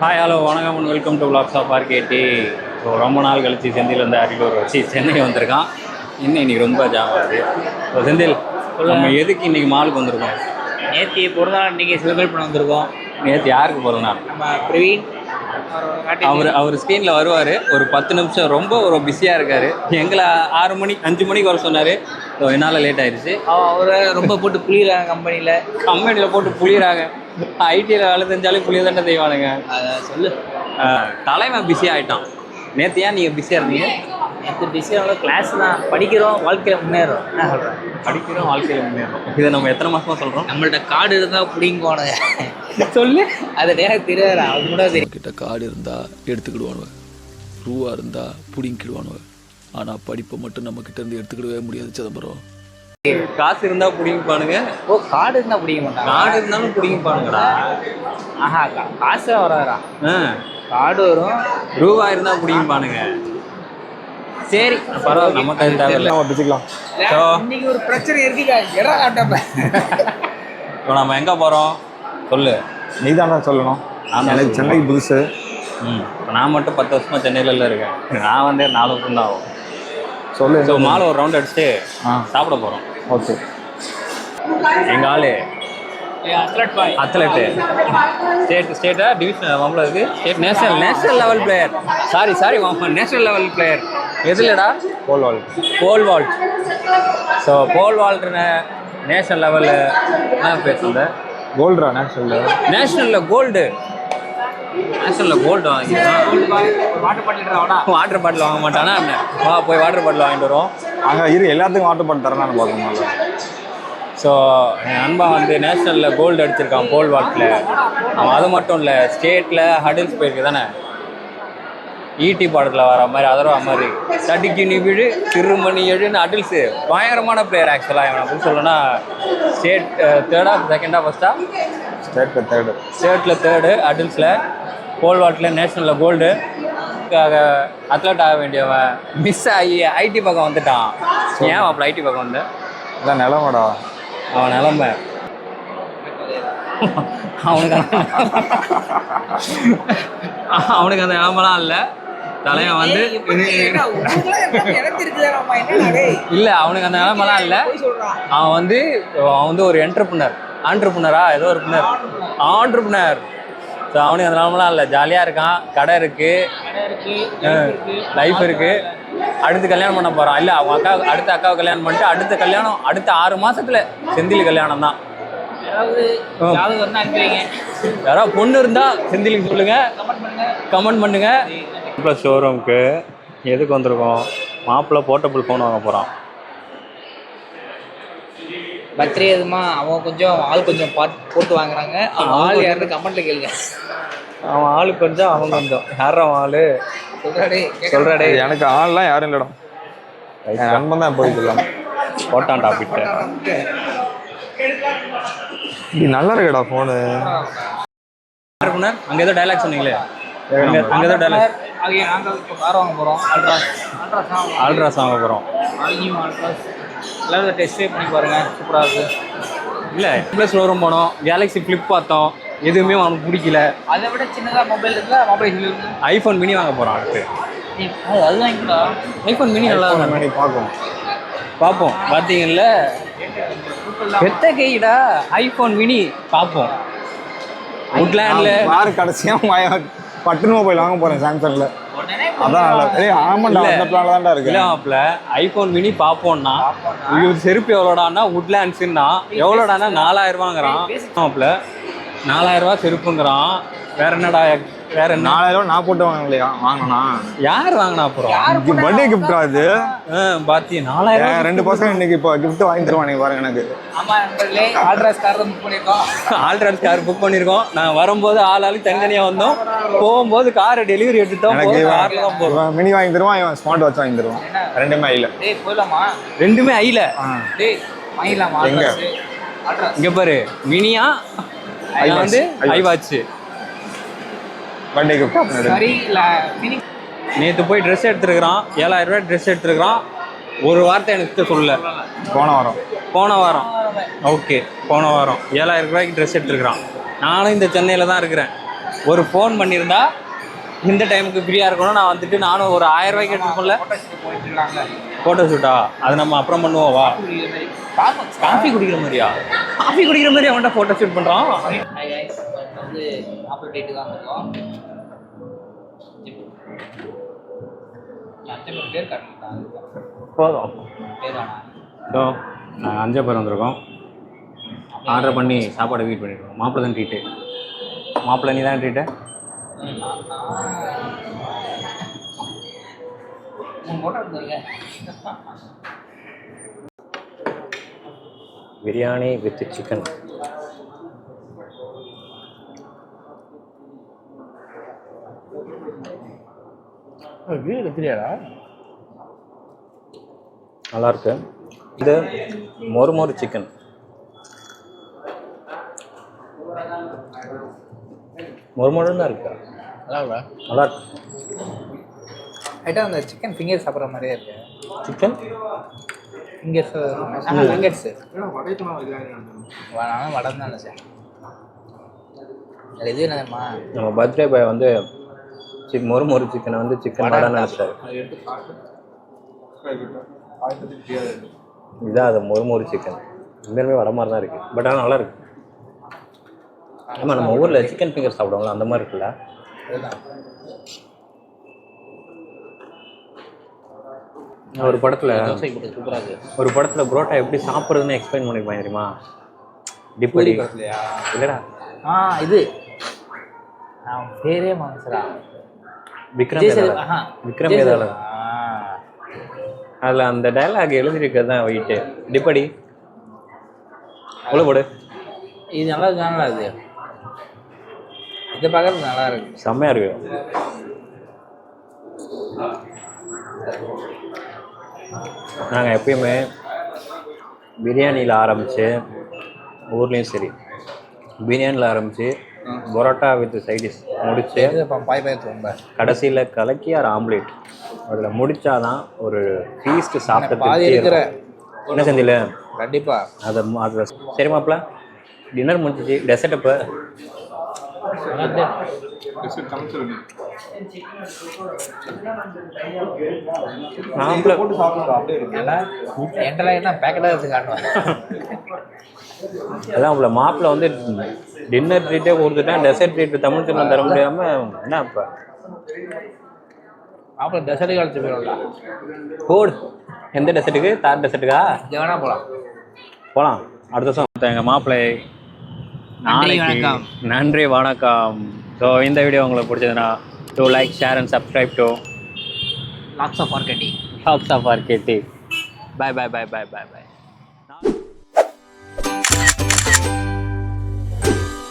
Hi hello வணக்கம் and welcome to vlogs of RKD. So ரொம்ப நாள் கழிச்சு செந்தில் வந்து அரியலூர் வச்சு சென்னை வந்திருக்கான். இன்னைக்கு ரொம்ப ஜாமாகுது. ஸோ செந்தில், நம்ம எதுக்கு இன்னைக்கு மாலுக்கு வந்திருக்கோம்? நேற்று பிறந்தநாள் இன்றைக்கி செலிப்ரேட் பண்ண வந்திருக்கோம். நேற்று யாருக்கு பிறந்தநாள்? நம்ம பிரவீன் அவர் ஸ்க்ரீனில் வருவார். ஒரு 10 நிமிஷம் ரொம்ப பிஸியாக இருக்கார். எங்களை 5 மணிக்கு வர சொன்னார். ஸோ என்னால் லேட் ஆயிடுச்சு. அவரை ரொம்ப போட்டு புளிகிறாங்க கம்பெனியில் போட்டு புளிகிறாங்க. ஐடியில் வேலை செஞ்சாலே புளிய தானே செய்வானுங்க. அதை சொல்லு. தலைவன் பிஸியாக ஆகிட்டான். நேற்று ஏன் நீங்கள் பிஸியாக இருந்தீங்க? நேற்று பிஸியாக கிளாஸ் தான், படிக்கிறோம், வாழ்க்கையில் முன்னேறோம். என்ன சொல்கிறேன்? படிக்கிறோம், வாழ்க்கையில் முன்னேறோம். இதை நம்ம எத்தனை மாதமாக சொல்கிறோம்? நம்மள்ட்ட கார்டு இருந்தால் பிடிங்குவானுங்க. சொல்லு. அது நேரம் தெரியாது, அது கூட தெரியும். கிட்ட கார்டு இருந்தால் எடுத்துக்கிடுவானுவ, ரூபா இருந்தால் பிடிங்கிடுவானுவ. ஆனால் படிப்பை மட்டும் நம்ம கிட்ட இருந்து எடுத்துக்கிடவே முடியாது சிதம்பரம். காசு இருந்தால் பிடிங்கிப்பானுங்க. ஓ, கார்டு இருந்தால் பிடிக்க மாட்டாங்க. கார்டு இருந்தாலும் பிடிங்கிப்பானுங்கடா. ஆஹா, காசு வராதா? கார்டு வரும், ரூபா இருந்தால் பிடிங்கிப்பானுங்க. சரி, பரவாயில்ல, நமக்கு அது தேவையில்லை, நம்ம பிடிச்சிக்கலாம். ஸோ இன்னைக்கு ஒரு பிரச்சனை இருக்குக்கா, இடம் காட்டப்ப. இப்போ நம்ம எங்கே போகிறோம் சொல்லு. நீ தான் சொல்லணும். எனக்கு சென்னைக்கு புதுசு. இப்போ நான் மட்டும் 10 வருஷமாக சென்னையில இருக்கேன். நான் வந்து 4 வருஷம் தான் ஆகும். சொல்லு. ஸோ மாலை ஒரு ரவுண்ட் அடிச்சுட்டு சாப்பிட போகிறோம். ஓகே. எங்கள் ஆளு அத்லெட்டு, ஸ்டேட்டா டிவிஷன் மாப்பிள்ள இருக்குது. State national level player. Sorry national level player. எதுலடா? Pole vault. So pole vault national லெவலில் என்ன பேசுங்க? கோல்டுரா நேஷனலில் கோல்டு வாட்டர் பாட்டில் வாங்க மாட்டானா என்ன? வா போய் வாட்டர் பாட்டில் வாங்கிட்டு வரோம். அங்கே எல்லாத்துக்கும் வாட்டர் பாட்டில் தரேன் பார்க்கணும். ஸோ என் நண்பா வந்து நேஷ்னலில் கோல்டு அடிச்சிருக்கான் போல் வால்ட்டில். அவன் அது மட்டும் இல்லை, ஸ்டேட்டில் ஹடில்ஸ் போயிருக்கு தானே. ஈடி பாடத்தில் வர மாதிரி அதர்வா மாதிரி தடிக்கு நீ விழு திருமணி எழுன்னு அடில்ஸு பயங்கரமான பிளேயர். ஆக்சுவலாக இவன் அப்படின்னு சொல்லணும்னா ஸ்டேட் தேர்டா செகண்டா ஃபஸ்ட்டா? ஸ்டேட்டில் தேர்டு அடில்ஸில். போல் வால்ட்டில் நேஷ்னலில் கோல்டு. அத்லட் ஆக வேண்டியவன் மிஸ் ஆகி ஐடி பக்கம் வந்துட்டான். ஏன் அப்போ ஐடி பக்கம் வந்து அதான் நிலமாடா அவன் நிலமை. அவனுக்கு அந்த நிலமெல்லாம் இல்லை. தலைவன் வந்து இல்லை, அவனுக்கு அந்த நிலமெல்லாம் இல்லை. அவன் வந்து ஒரு ஆண்டர்பிரினரா ஏதோ ஒரு ஆண்டர்பிரினர். ஸோ அவனுக்கு அந்த நிலமெல்லாம் இல்லை, ஜாலியாக இருக்கான். கடை இருக்குது, லைஃப் இருக்குது. அடுத்து கல்யாணம் பண்ண போகிறான். இல்லை, அவன் அடுத்த அக்காவை கல்யாணம் பண்ணிட்டு அடுத்த 6 மாதத்தில் செந்தில் கல்யாணம் தான். யாராவது பொண்ணு இருந்தால் செந்திலுக்கு சொல்லுங்கள், கமெண்ட் பண்ணுங்கள். ப்ளஸ் ஷோரூமுக்கு எதுக்கு வந்திருக்கோம்? மாப்பிள்ளை போர்ட்டபிள் ஃபோன் வாங்க போகிறான். பர்த்டே எதுமா அவன் கொஞ்சம் ஆள் கொஞ்சம் போட்டு வாங்குறாங்க. அவன் ஆள் யாருன்னு கமெண்ட்ல கேளுங்க. அவன் ஆளு கொஞ்சம் அவன் கொஞ்சம். யார் அவன் ஆளு? சொல்றாடே. எனக்கு ஆள்லாம் யாரும் இல்லைடா, நண்பன் தான் போயிக்கலாம். போட்டான் டாபிட்ட. இது நல்லா இருக்குடா ஃபோனு. அங்கே ஏதோ டைலாக் சொன்னீங்களே, அங்கே ஏதோ டைலாக். நாங்கள் இப்போ கார் வாங்க போகிறோம். ஆல்ட்ராஸ் வாங்க போகிறோம். எல்லாரும் டெஸ்ட் பண்ணி பாருங்கள், சூப்பராக இருக்குது. இல்லை, ப்ளஸ் ஷோரூம் போனோம், கேலக்ஸி ஃப்ளிப் பார்த்தோம், எதுவுமே அவனுக்கு பிடிக்கல. அதை விட சின்னதாக மொபைல் இருந்தால் மொபைல் ஐஃபோன் மினி வாங்க போகிறான் அடுத்து. அது வாங்கிக்கா. ஐஃபோன் மினி நல்லா பார்ப்போம். பார்த்தீங்கல்ல, பெத்த கைடா ஐஃபோன் மினி பார்ப்போம். உட்லேண்டில் யார் கடைசியாக பட்டன் மொபைல் வாங்க போகிறேன் சாம்சங்கில். அதான் ஆமாண்டா, அந்த பிளான்ல தான்டா இருக்கு. இல்லை மாப்பிள்ள, ஐஃபோன் மினி பார்ப்போம்னா செருப்பு எவ்வளோடான்னா உட்லேண்ட்ஸுன்னா எவ்வளோடானா 4000 ரூபாங்கிறான் மாப்பிள்ள. 4000 ரூபா செருப்புங்கிறான். வேற என்னடா? வேற 4000 ரூபா நான் போட்டு வாங்கலையா? வாங்கினா யார் வாங்கினா? அப்புறம் பர்த்டே கிஃப்டா அது? பாத்தி 4000. 2 பசங்க இன்னைக்கு இப்போ கிஃப்ட் வாங்கி தருவாங்க பாருங்க எனக்கு. ஆல்ட்ராஸ் கார் புக் பண்ணியிருக்கோம். நான் வரும்போது ஆளுக்கு தனித்தனியாக வந்தோம், போகும்போது காரை டெலிவரி எடுத்துட்டோம். மினி வாங்கி தருவான், இவன் ஸ்மார்ட் வாட்ச் வாங்கி தருவான். ரெண்டுமே ஐல. ரெண்டுமே ஐல. எங்க இங்க பாரு, மினியா வந்து ஐ வாட்ச். Birthday gift. நேற்று போய் ட்ரெஸ் எடுத்துருக்கிறான். 7000 ரூபாய் ட்ரெஸ் எடுத்துருக்கிறான். ஒரு வார்த்தை எனக்கு சொல்லல. போன வாரம் ஓகே, போன வாரம் 7000 ரூபாய்க்கு ட்ரெஸ் எடுத்துருக்கிறான். நானும் இந்த சென்னையில் தான் இருக்கிறேன். ஒரு ஃபோன் பண்ணியிருந்தா இந்த டைமுக்கு ஃப்ரீயாக இருக்கணும், நான் வந்துட்டு நானும் ஒரு 1000 ரூபாய்க்கு எடுத்துக்கோல. ஃபோட்டோ ஷூட்டா? அது நம்ம அப்புறம் பண்ணுவோம் வா. காஃபி குடிக்கிற மாதிரியா? காஃபி குடிக்கிற மாதிரி அவன்கிட்ட ஃபோட்டோ ஷூட் பண்ணுறான். வந்து மாப்பிள்ளை டேட்டு தான் இருக்கோம். பேர் காட்டுறாங்க போதும். பேர் வேணா. ஸோ நாங்கள் 5 பேர் வந்திருக்கோம். ஆர்டர் பண்ணி சாப்பாடு வெயிட் பண்ணியிருக்கோம். மாப்பிள்ளை தான் ட்ரீட்டு. மாப்பிள்ளை நீ தான் ட்ரீட்டு. 3 ஃபோட்டோ எடுத்துருக்கேன். Biryani with chicken. வீடு எடுத்துறியாடா? நல்லாயிருக்கு. இது மொறு சிக்கன். மொறு தான் இருக்கா? நல்லா இருக்கு. ஐட்டம் அந்த சிக்கன் ஃபிங்கர் சாப்பிட்ற மாதிரியே இருக்கு. சிக்கன் ஃபிங்கர்ஸ் ஃபிங்கர்ஸ் வேணாலும் வடை தான் சார். அது இது என்னம்மா நம்ம பர்த்டே பாய் வந்து மொறு சிக்கனை வந்து சிக்கன் வடை நினைச்சாரு. இதுதான் அது மொறு சிக்கன். உண்மையுமே வடை மாதிரி தான் இருக்குது. பட் ஆனால் நல்லா இருக்கு. ஆமாம், நம்ம ஊரில் சிக்கன் ஃபிங்கர் சாப்பிடுவோம்ல அந்த மாதிரி இருக்குல்ல. ஒரு படத்தில் புரோட்டா எப்படி சாப்பிட்றதுன்னு எக்ஸ்பிளைன் பண்ணிருப்பாங்க தெரியுமா? டிப்படி இல்லைடா. இது பேரே மனசுரா விக்ரம் வேதாள. அதில் அந்த டைலாக் எழுதியிருக்கிறது தான் வெயிட்டு. டிப்படி உள்ள போடு. இது நல்லா இருக்குங்களா? இது இதை பார்க்கறது நல்லா இருக்கு. செம்மையாக இருக்கு. நாங்கள் எப்பயுமே பிரியாணியில் ஆரம்பித்து ஊர்லேயும் சரி பிரியாணியில் ஆரம்பித்து பரோட்டா வித் சைடிஷ் முடிச்சு கடைசியில் கலக்கி ஒரு ஆம்லேட் அதில் முடித்தாதான் ஒரு ஃபீஸ்ட்டு சாப்பிட்டு என்ன செஞ்சில கண்டிப்பாக அதை சரி மாப்பிள்ள டின்னர் முடிஞ்சிச்சு. டெசர்ட் இப்போ அதான் மாப்பிள்ள வந்து டின்னர் ட்ரீட்டே கொடுத்துட்டேன். டெசர்ட் ட்ரீட் தமிழ் சின்னம் தர முடியாம என்ன இப்போ மாப்பிள்ள டெசர்ட் கழிச்சு போயிடும்ல. போடு. எந்த டெசர்ட்டுக்கு? தார் டெசர்ட்டுக்கா? வேணா போகலாம். அடுத்த வருஷம் எங்கள் மாப்பிள்ளை நாளைக்கு. நன்றி வணக்கம். ஸோ இந்த வீடியோ உங்களுக்கு பிடிச்சதுன்னா do like share and subscribe to locks of RKT. Bye.